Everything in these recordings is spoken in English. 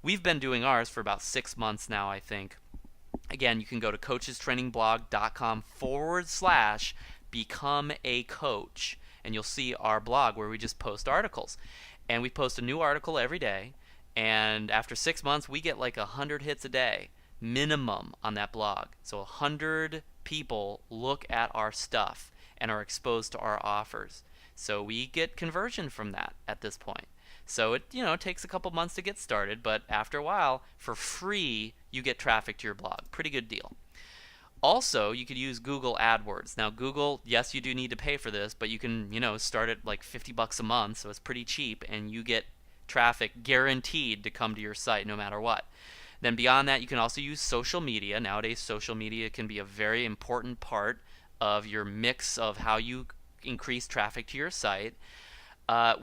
we've been doing ours for about 6 months now, I think. Again, you can go to coachestrainingblog.com/become a coach, and you'll see our blog where we just post articles. And we post a new article every day, and after 6 months, we get like 100 hits a day minimum on that blog. So 100 people look at our stuff and are exposed to our offers. So we get conversion from that at this point. So it takes a couple months to get started, but after a while, for free, you get traffic to your blog. Pretty good deal. Also, you could use Google AdWords. Now, Google, yes, you do need to pay for this, but you can, start at like $50 a month, so it's pretty cheap, and you get traffic guaranteed to come to your site no matter what. Then beyond that, you can also use social media. Nowadays, social media can be a very important part of your mix of how you increase traffic to your site.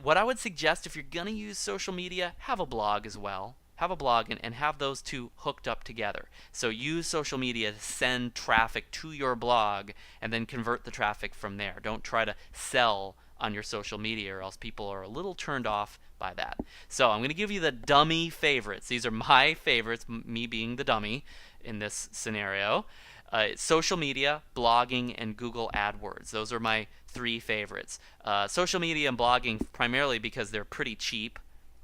What I would suggest, if you're going to use social media, have a blog as well. Have a blog and have those two hooked up together. So use social media to send traffic to your blog and then convert the traffic from there. Don't try to sell on your social media, or else people are a little turned off by that. So I'm going to give you the dummy favorites. These are my favorites, me being the dummy in this scenario. Social media, blogging, and Google AdWords. Those are my three favorites. Social media and blogging primarily because they're pretty cheap.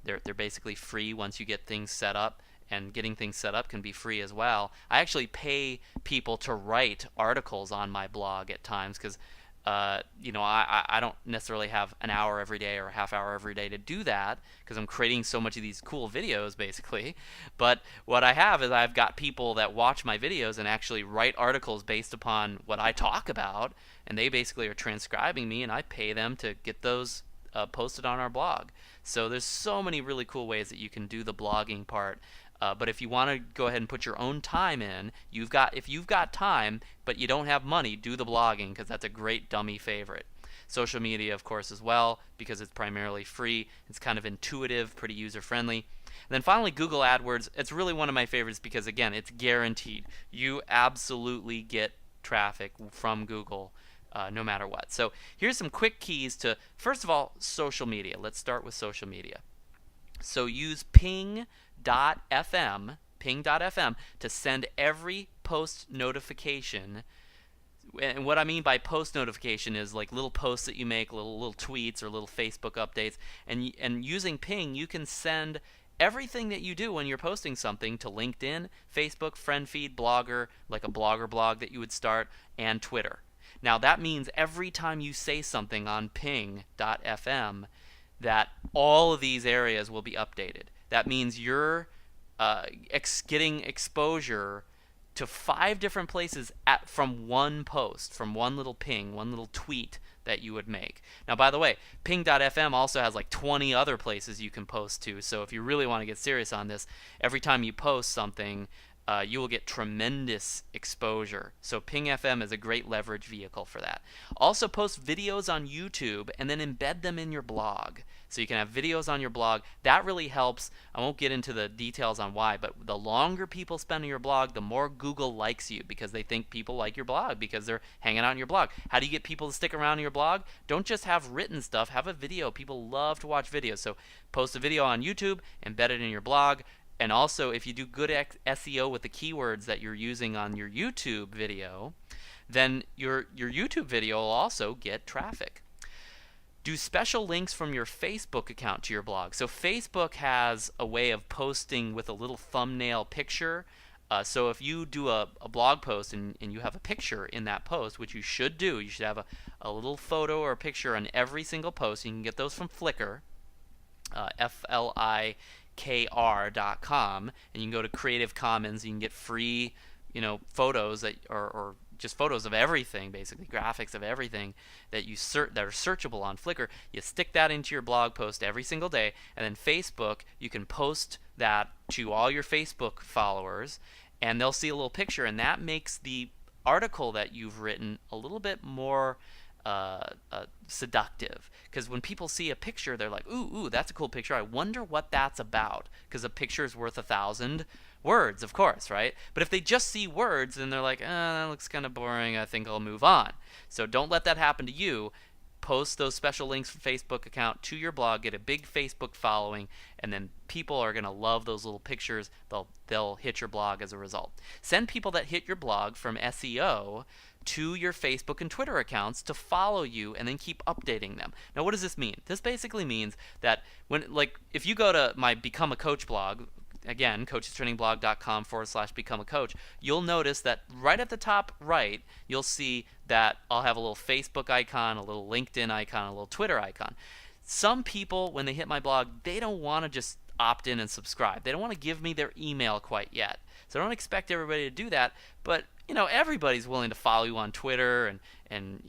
They're basically free once you get things set up, and getting things set up can be free as well. I actually pay people to write articles on my blog at times because I don't necessarily have an hour every day or a half hour every day to do that because I'm creating so much of these cool videos basically. But what I have is I've got people that watch my videos and actually write articles based upon what I talk about, and they basically are transcribing me, and I pay them to get those posted on our blog. So there's so many really cool ways that you can do the blogging part. But if you want to go ahead and put your own time in, if you've got time but you don't have money, do the blogging because that's a great dummy favorite. Social media, of course, as well, because it's primarily free. It's kind of intuitive, pretty user-friendly. And then finally, Google AdWords. It's really one of my favorites because, again, it's guaranteed. You absolutely get traffic from Google no matter what. So here's some quick keys to, first of all, social media. Let's start with social media. So use ping.fm to send every post notification. And what I mean by post notification is like little posts that you make, little tweets or little Facebook updates. And using Ping, you can send everything that you do when you're posting something to LinkedIn, Facebook, FriendFeed, Blogger, like a Blogger blog that you would start, and Twitter. Now that means every time you say something on ping.fm that all of these areas will be updated. That means you're getting exposure to 5 different places from one post, from one little ping, one little tweet that you would make. Now, by the way, ping.fm also has like 20 other places you can post to. So if you really want to get serious on this, every time you post something, you will get tremendous exposure. So Ping FM is a great leverage vehicle for that. Also post videos on YouTube and then embed them in your blog. So you can have videos on your blog. That really helps. I won't get into the details on why, but the longer people spend on your blog, the more Google likes you because they think people like your blog because they're hanging out on your blog. How do you get people to stick around in your blog? Don't just have written stuff. Have a video. People love to watch videos. So post a video on YouTube, embed it in your blog. And also, if you do good SEO with the keywords that you're using on your YouTube video, then your YouTube video will also get traffic. Do special links from your Facebook account to your blog. So Facebook has a way of posting with a little thumbnail picture. So if you do a blog post and you have a picture in that post, which you should do, you should have a little photo or a picture on every single post. You can get those from Flickr, flikr.com, and you can go to Creative Commons. You can get free, photos that or just photos of everything, basically graphics of everything that that are searchable on Flickr. You stick that into your blog post every single day, and then Facebook, you can post that to all your Facebook followers, and they'll see a little picture, and that makes the article that you've written a little bit more seductive, because when people see a picture, they're like, ooh, that's a cool picture. I wonder what that's about, because a picture is worth 1,000 words, of course, right? But if they just see words, then they're like, that looks kind of boring. I think I'll move on. So don't let that happen to you. post those special links from Facebook account to your blog, get a big Facebook following, and then people are going to love those little pictures. They'll hit your blog as a result. Send people that hit your blog from SEO to your Facebook and Twitter accounts to follow you, and then keep updating them. Now, what does this mean? This basically means that if you go to my Become a Coach blog, again, coachestrainingblog.com/become a coach, you'll notice that right at the top right, you'll see that I'll have a little Facebook icon, a little LinkedIn icon, a little Twitter icon. Some people, when they hit my blog, they don't want to just opt in and subscribe. They don't want to give me their email quite yet. So I don't expect everybody to do that, but everybody's willing to follow you on Twitter and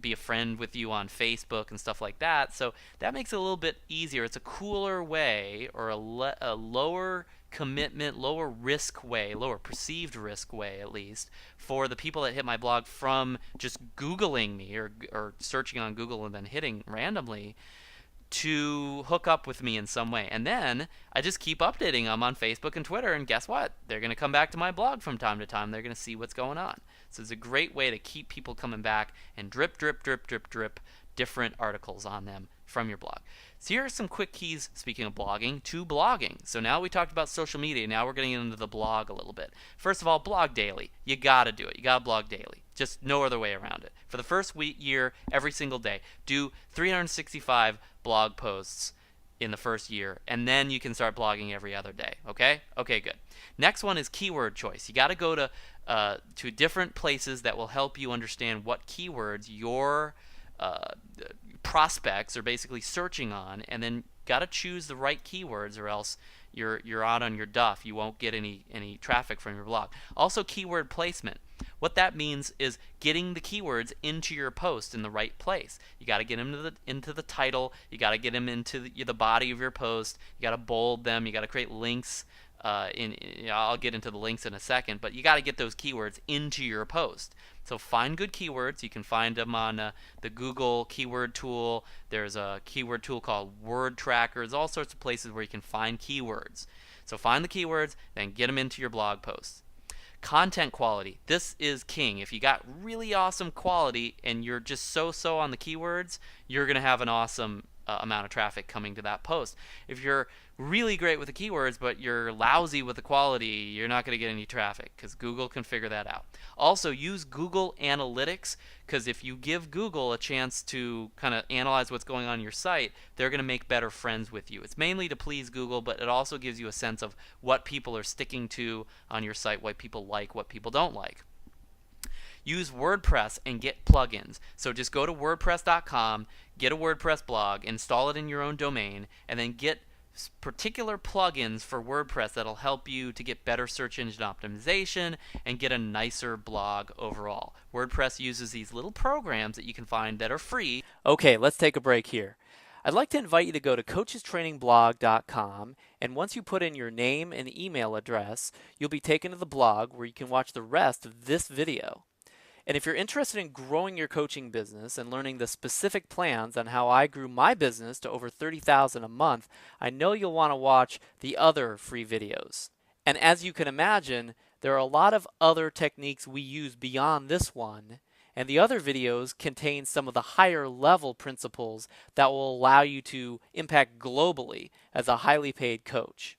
be a friend with you on Facebook and stuff like that. So that makes it a little bit easier. It's a cooler way, or a lower commitment, lower risk way, lower perceived risk way at least, for the people that hit my blog from just Googling me or searching on Google and then hitting randomly, to hook up with me in some way. And then I just keep updating them on Facebook and Twitter, and guess what? They're going to come back to my blog from time to time. They're going to see what's going on. So it's a great way to keep people coming back and drip, drip, drip, drip, drip different articles on them from your blog. So here are some quick keys, speaking of blogging, to blogging. So now we talked about social media. Now we're getting into the blog a little bit. First of all, blog daily. You got to do it. You got to blog daily. Just no other way around it. For the first year, every single day, do 365 blog posts in the first year, and then you can start blogging every other day. Okay, good. Next one is keyword choice. You got to go to different places that will help you understand what keywords your prospects are basically searching on, and then got to choose the right keywords, or else you're out on your duff. You won't get any traffic from your blog. Also, keyword placement. What that means is getting the keywords into your post in the right place. You got to get them into the title. You got to get them into the body of your post. You got to bold them. You got to create links. I'll get into the links in a second, but you got to get those keywords into your post. So find good keywords. You can find them on the Google keyword tool. There's a keyword tool called Word Tracker. There's all sorts of places where you can find keywords. So find the keywords, then get them into your blog posts. Content quality. This is king. If you got really awesome quality and you're just so on the keywords, you're going to have an awesome amount of traffic coming to that post. If you're really great with the keywords but you're lousy with the quality, you're not going to get any traffic, because Google can figure that out. Also, use Google Analytics, because if you give Google a chance to kind of analyze what's going on your site, they're going to make better friends with you. It's mainly to please Google, but it also gives you a sense of what people are sticking to on your site, what people like, what people don't like. Use WordPress and get plugins. So just go to WordPress.com, get a WordPress blog, install it in your own domain, and then get particular plugins for WordPress that'll help you to get better search engine optimization and get a nicer blog overall. WordPress uses these little programs that you can find that are free. Okay, let's take a break here. I'd like to invite you to go to coachestrainingblog.com, and once you put in your name and email address, you'll be taken to the blog where you can watch the rest of this video. And if you're interested in growing your coaching business and learning the specific plans on how I grew my business to over $30,000 a month, I know you'll want to watch the other free videos. And as you can imagine, there are a lot of other techniques we use beyond this one, and the other videos contain some of the higher level principles that will allow you to impact globally as a highly paid coach.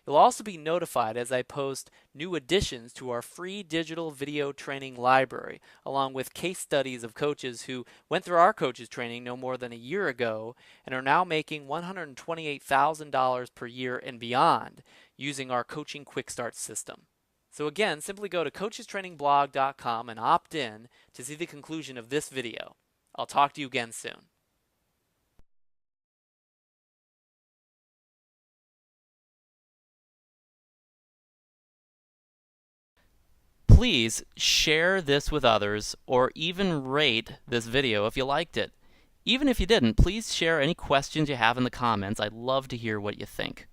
You'll also be notified as I post new additions to our free digital video training library, along with case studies of coaches who went through our coaches training no more than a year ago and are now making $128,000 per year and beyond using our coaching quick start system. So again, simply go to coachestrainingblog.com and opt in to see the conclusion of this video. I'll talk to you again soon. Please share this with others, or even rate this video if you liked it. Even if you didn't, please share any questions you have in the comments. I'd love to hear what you think.